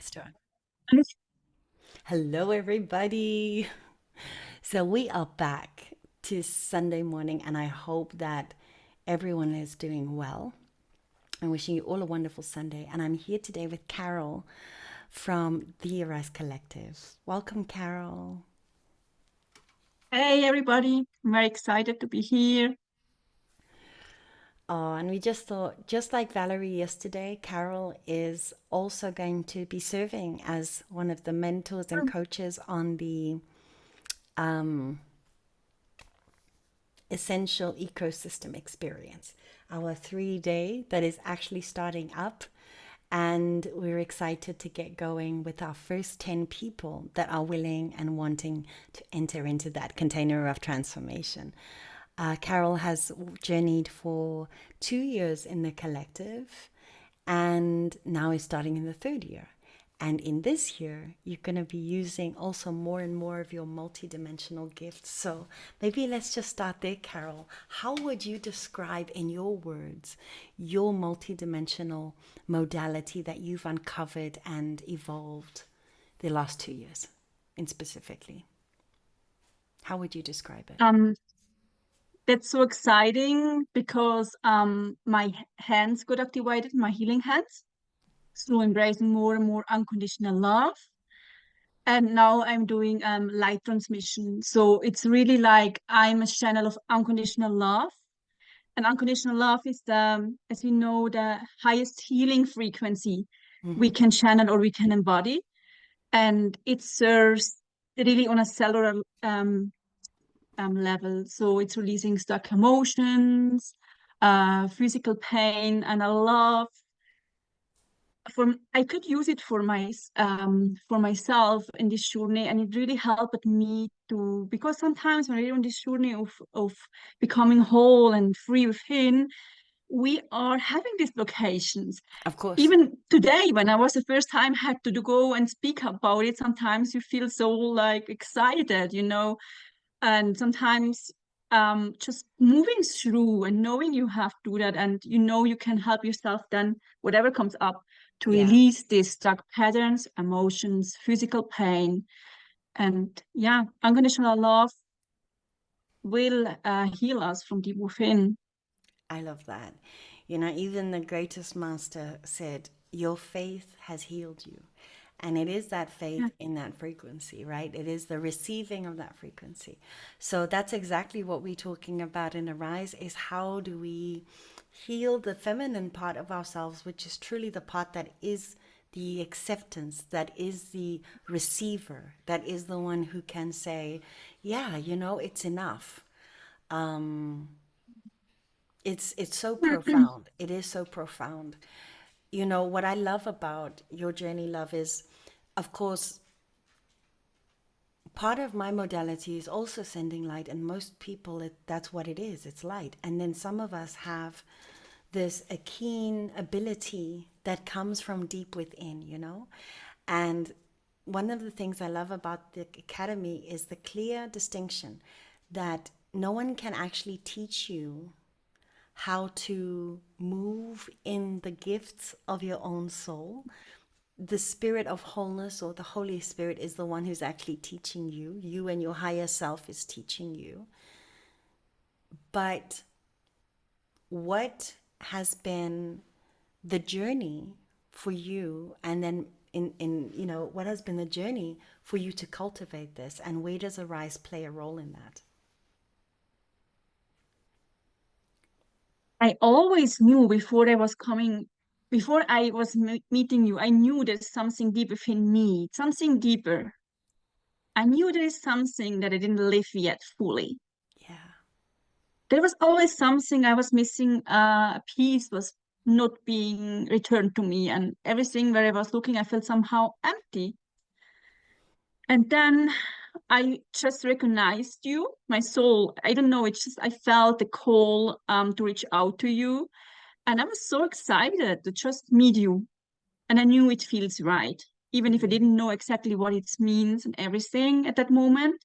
Start. Hello, everybody. So, we are back to Sunday morning, and I hope that everyone is doing well. I'm wishing you all a wonderful Sunday. And I'm here today with Carole from the Arise Collective. Welcome, Carole. Hey everybody, I'm very excited to be here. Oh, and we just thought, just like Valerie yesterday, Carole is also going to be serving as one of the mentors and coaches on the essential ecosystem experience, our 3 day that is actually starting up. And we're excited to get going with our first 10 people that are willing and wanting to enter into that container of transformation. Carole has journeyed for 2 years in the collective and now is starting in the third year. And in this year, you're going to be using also more and more of your multidimensional gifts. So maybe let's just start there, Carole. How would you describe, in your words, your multidimensional modality that you've uncovered and evolved the last 2 years, in specifically? How would you describe it? Um, that's so exciting because my hands got activated, my healing hands, through embracing more and more unconditional love. And now I'm doing light transmission. So it's really like I'm a channel of unconditional love. And unconditional love is as we know, the highest healing frequency we Mm-hmm. can channel or we can embody. And it serves really on a cellular level. So it's releasing stuck emotions, physical pain, and a love. I could use it for myself in this journey, and it really helped me to, because sometimes when we're on this journey of becoming whole and free within, we are having these locations. Of course. Even today, when I was the first time had to go and speak about it, sometimes you feel so like excited, and sometimes just moving through and knowing you have to do that, and you can help yourself then whatever comes up to Yeah. release these stuck patterns, emotions, physical pain. And yeah, unconditional love will heal us from deep within. I love that. Even the greatest master said, your faith has healed you. And it is that Yeah. faith in that frequency, right? It is the receiving of that frequency. So that's exactly what we're talking about in Arise, is how do we heal the feminine part of ourselves, which is truly the part that is the acceptance, that is the receiver, that is the one who can say, yeah, it's enough. It's so profound. It is so profound. What I love about your journey, love, is, of course, part of my modality is also sending light, and most people, that's what it is. It's light. And then some of us have this a keen ability that comes from deep within. And one of the things I love about the academy is the clear distinction that no one can actually teach you how to move in the gifts of your own soul. The spirit of wholeness, or the Holy Spirit, is the one who's actually teaching you. You and your higher self is teaching you. But what has been the journey for you, and then what has been the journey for you to cultivate this, and where does Arise play a role in that? I always knew before I was meeting you, I knew there's something deep within me, something deeper. I knew there is something that I didn't live yet fully. Yeah. There was always something I was missing. A piece was not being returned to me, and everything where I was looking, I felt somehow empty. And then I just recognized you, my soul. I don't know, it's just I felt the call to reach out to you. And I was so excited to just meet you. And I knew it feels right, even if I didn't know exactly what it means and everything at that moment.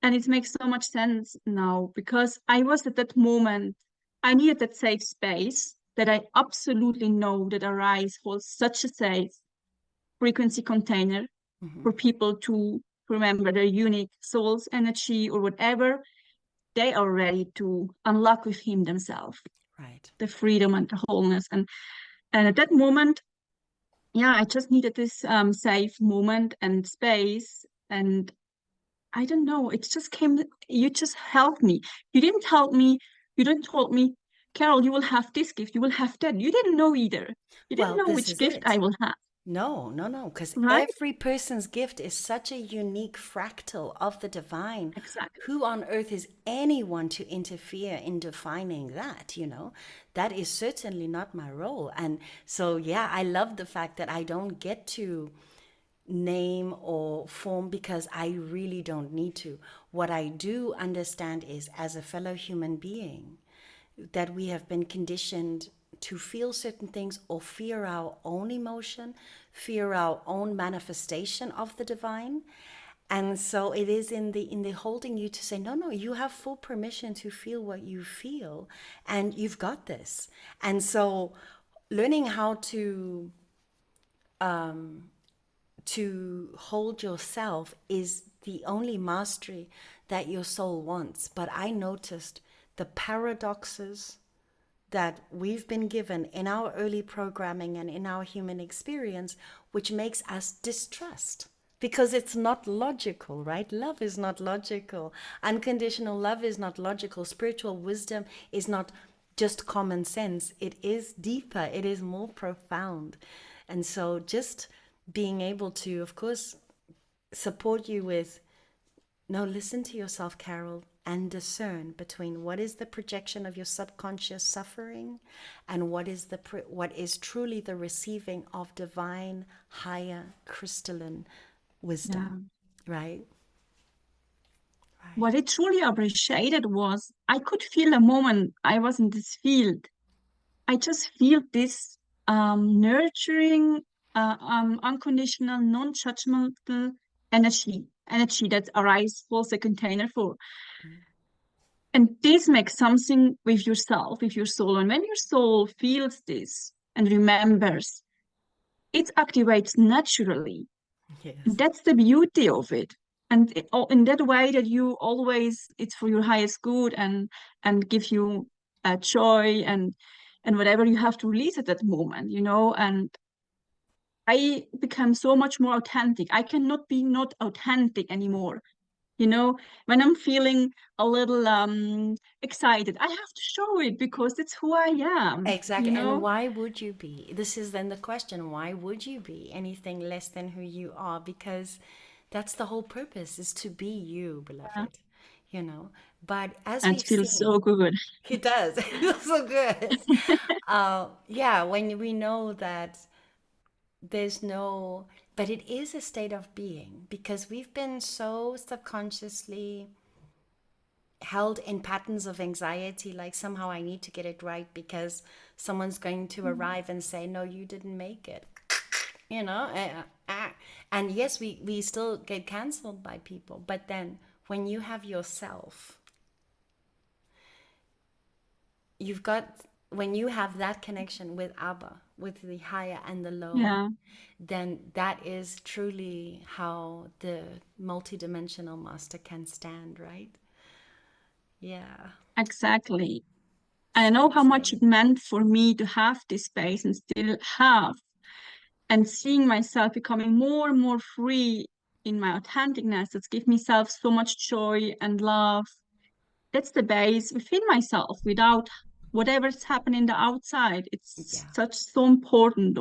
And it makes so much sense now because I was at that moment, I needed that safe space that I absolutely know that Arise holds such a safe frequency container Hmm. for people to remember their unique soul's energy or whatever they are ready to unlock with him themselves, Right. the freedom and the wholeness. And at that moment, yeah, I just needed this safe moment and space. And I don't know, it just came, you just helped me. You didn't help me, you didn't told me, Carole, you will have this gift, you will have that. You didn't know either. You didn't Well, know this which is gift I it. will have, No, no, no, because right? every person's gift is such a unique fractal of the divine. Exactly. Who on earth is anyone to interfere in defining that, you know? That is certainly not my role. And so, yeah, I love the fact that I don't get to name or form because I really don't need to. What I do understand is, as a fellow human being, that we have been conditioned to feel certain things or fear our own emotion, fear our own manifestation of the divine. And so it is in the holding you to say, no, no, you have full permission to feel what you feel, and you've got this. And so learning how to hold yourself is the only mastery that your soul wants. But I noticed the paradoxes that we've been given in our early programming and in our human experience, which makes us distrust. Because it's not logical, right? Love is not logical. Unconditional love is not logical. Spiritual wisdom is not just common sense. It is deeper, it is more profound. And so just being able to, of course, support you with, no, listen to yourself, Carole, and discern between what is the projection of your subconscious suffering and what is truly the receiving of divine, higher, crystalline wisdom. Yeah. Right? Right. What I truly appreciated was I could feel the moment I was in this field. I just feel this nurturing, unconditional, non-judgmental energy that arises for the container for. And this makes something with yourself, with your soul. And when your soul feels this and remembers, it activates naturally. Yes. That's the beauty of it. And in that way that you always, it's for your highest good and gives you joy and whatever you have to release at that moment, you know. And I become so much more authentic. I cannot be not authentic anymore. You know, when I'm feeling a little excited, I have to show it because that's who I am, you Exactly. And know? why would you be? This is then the question. Why would you be anything less than who you are? Because that's the whole purpose, is to be you, Yeah. beloved. You know? But as And we've it feels so seen, good. it does. It feels so good. Yeah, when we know that there's no, but it is a state of being because we've been so subconsciously held in patterns of anxiety, like somehow I need to get it right because someone's going to arrive and say, no, you didn't make it. You know, and yes, we still get canceled by people, but then when you have yourself, you've got, when you have that connection with Abba, with the higher and the lower, Yeah, then that is truly how the multidimensional master can stand, right? Yeah, exactly. And I so know how much exciting. it meant for me to have this space and still have, and seeing myself becoming more and more free in my authenticness. That's give myself so much joy and love. That's the base within myself without whatever's happening the outside. It's Yeah, such so important,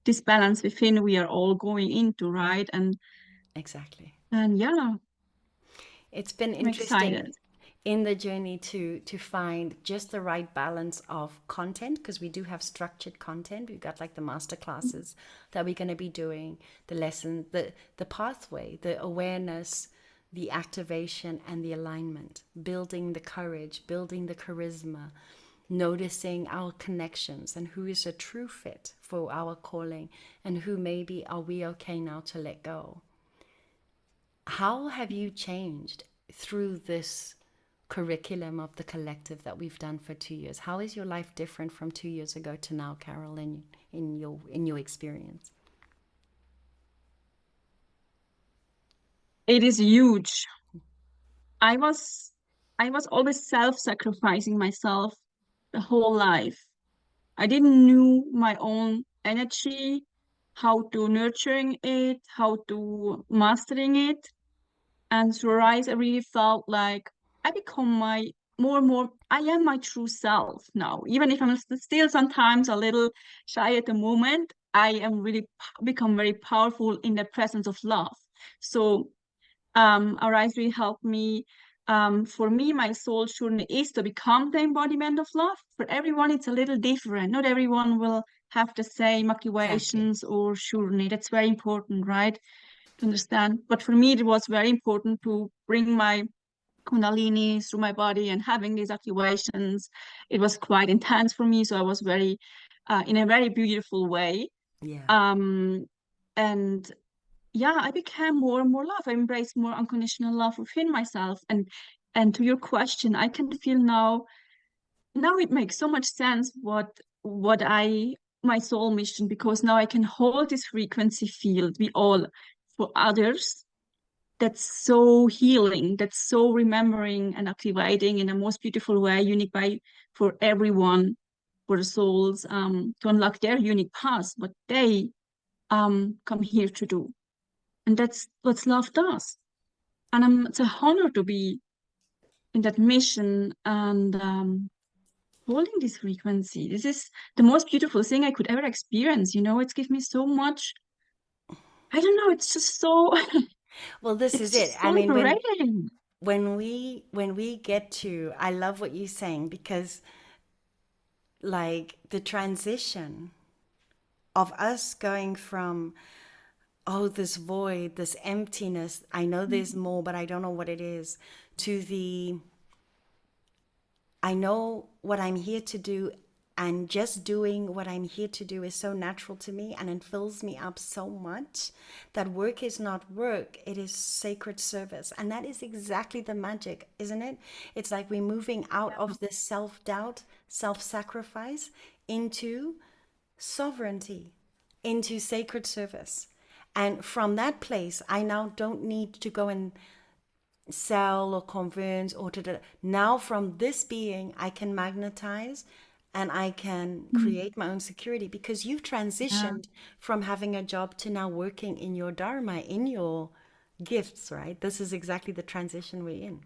this balance within we are all going into, right? exactly. And yeah, It's been I'm excited. interesting in the journey to find just the right balance of content, because we do have structured content. We've got like the master classes that we're going to be doing, the lesson, the pathway, the awareness, the activation and the alignment, building the courage, building the charisma, noticing our connections and who is a true fit for our calling and who maybe are we okay now to let go. How have you changed through this curriculum of the collective that we've done for 2 years? How is your life different from 2 years ago to now, Carole, in your experience? It is huge. I was I was always self-sacrificing myself the whole life. I didn't knew my own energy, how to nurturing it, how to mastering it. And through Rise, I really felt like I become my more and more, I am my true self now. Even if I'm still sometimes a little shy at the moment, I am really become very powerful in the presence of love. So Arise really helped me. For me, my soul journey is to become the embodiment of love. For everyone, it's a little different. Not everyone will have the same Exactly. activations or journey. That's very important, right? To understand. But for me, it was very important to bring my Kundalini through my body and having these activations. It was quite intense for me. So I was very, in a very beautiful way. Yeah. Um, and yeah, I became more and more love. I embraced more unconditional love within myself. And to your question, I can feel now it makes so much sense what I my soul mission, because now I can hold this frequency field we all for others. That's so healing, that's so remembering and activating in the most beautiful way, unique by for everyone, for the souls to unlock their unique paths, what they come here to do. And that's what love does. And it's a honor to be in that mission and holding this frequency. This is the most beautiful thing I could ever experience. It's given me so much. I don't know. It's just so. Well, this is It's it. just I so mean, liberating. when we get to, I love what you're saying because like the transition of us going from, oh, this void, this emptiness, I know there's more, but I don't know what it is, to the, I know what I'm here to do, and just doing what I'm here to do is so natural to me and it fills me up so much that work is not work, it is sacred service. And that is exactly the magic, isn't it? It's like we're moving out of this self doubt, self sacrifice into sovereignty, into sacred service. And from that place, I now don't need to go and sell or convince or to now from this being I can magnetize and I can Mm, create my own security because you've yeah. transitioned from having a job to now working in your dharma, in your gifts, right? This is exactly the transition we're in.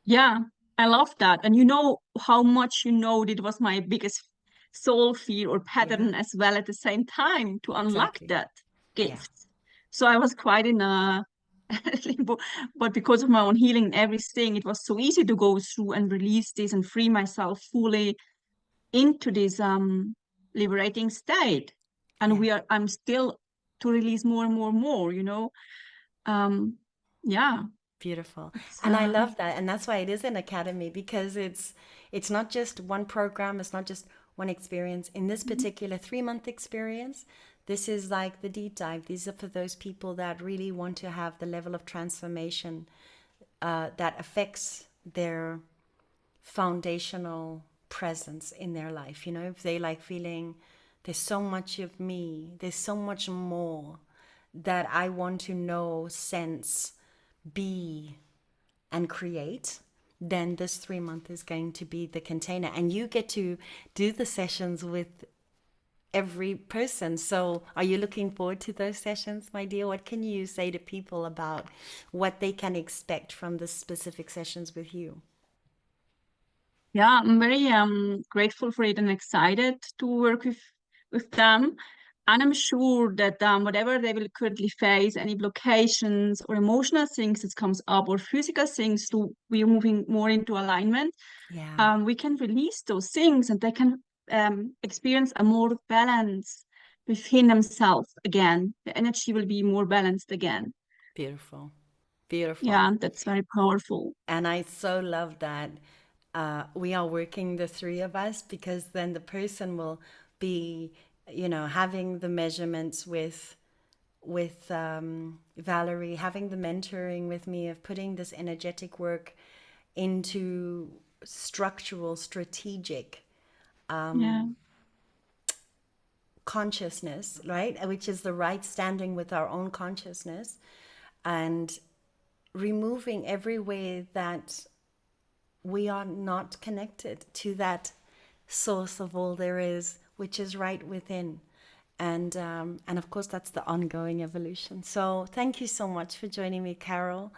Yeah, I love that. And how much it was my biggest soul fear or Yeah, pattern as well at the same time to unlock exactly. that Yeah, gift. So I was quite in a limbo, but because of my own healing and everything, it was so easy to go through and release this and free myself fully into this liberating state. And yeah. I'm still to release more and more and more. Um, yeah, Beautiful. it's And I love that. And that's why it is an academy because it's not just one program, it's not just one experience. In this particular 3 month experience, this is like the deep dive. These are for those people that really want to have the level of transformation that affects their foundational presence in their life. If they like feeling there's so much of me, there's so much more that I want to know, sense, be, and create, then this 3 month is going to be the container. And you get to do the sessions with every person. So, are you looking forward to those sessions, my dear? What can you say to people about what they can expect from the specific sessions with you? Yeah, I'm very grateful for it and excited to work with them. And I'm sure that whatever they will currently face, any blocations or emotional things that comes up or physical things, we're moving more into alignment. Yeah, We can release those things and they can experience a more balance within themselves again. The energy will be more balanced again. beautiful. Beautiful. Yeah, that's very powerful. And I so love that we are working, the three of us, because then the person will be, having the measurements with Valerie, having the mentoring with me of putting this energetic work into structural, strategic Yeah. consciousness, right? Which is the right standing with our own consciousness. and removing everywhere that we are not connected to that source of all there is, which is right within. And of course, that's the ongoing evolution. So thank you so much for joining me, Carole.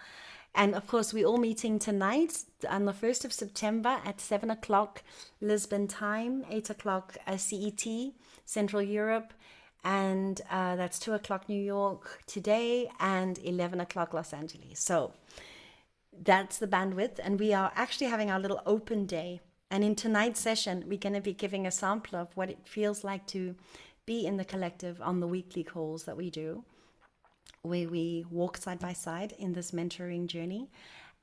And of course, we're all meeting tonight on the 1st of September at 7 o'clock Lisbon time, 8 o'clock CET, Central Europe. And that's 2 o'clock New York today and 11 o'clock Los Angeles. So that's the bandwidth. And we are actually having our little open day. And in tonight's session, we're going to be giving a sample of what it feels like to be in the collective on the weekly calls that we do, where we walk side by side in this mentoring journey.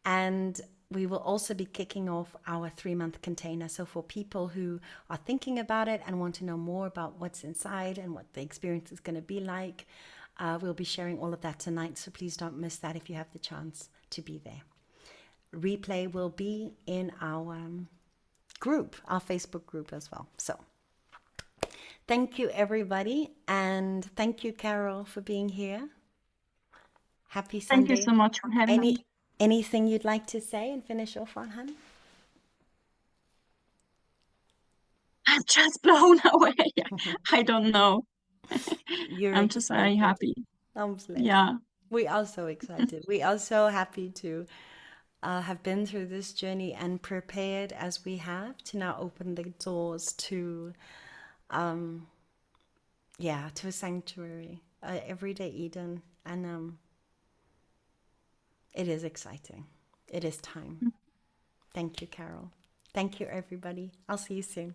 And we will also be kicking off our 3-month container. So for people who are thinking about it and want to know more about what's inside and what the experience is going to be like, we'll be sharing all of that tonight. So please don't miss that if you have the chance to be there. Replay will be in our group, our Facebook group as well. So thank you, everybody. And thank you, Carole, for being here. Happy Thank you Sunday. so much for having me. Anything you'd like to say and finish off on, hun? I'm just blown away. I don't know. You're I'm just very excited. happy. I'm blessed. Yeah. We are so excited. We are so happy to have been through this journey and prepared as we have to now open the doors to, to a sanctuary, everyday Eden. And it is exciting. It is time. Thank you, Carole. Thank you, everybody. I'll see you soon.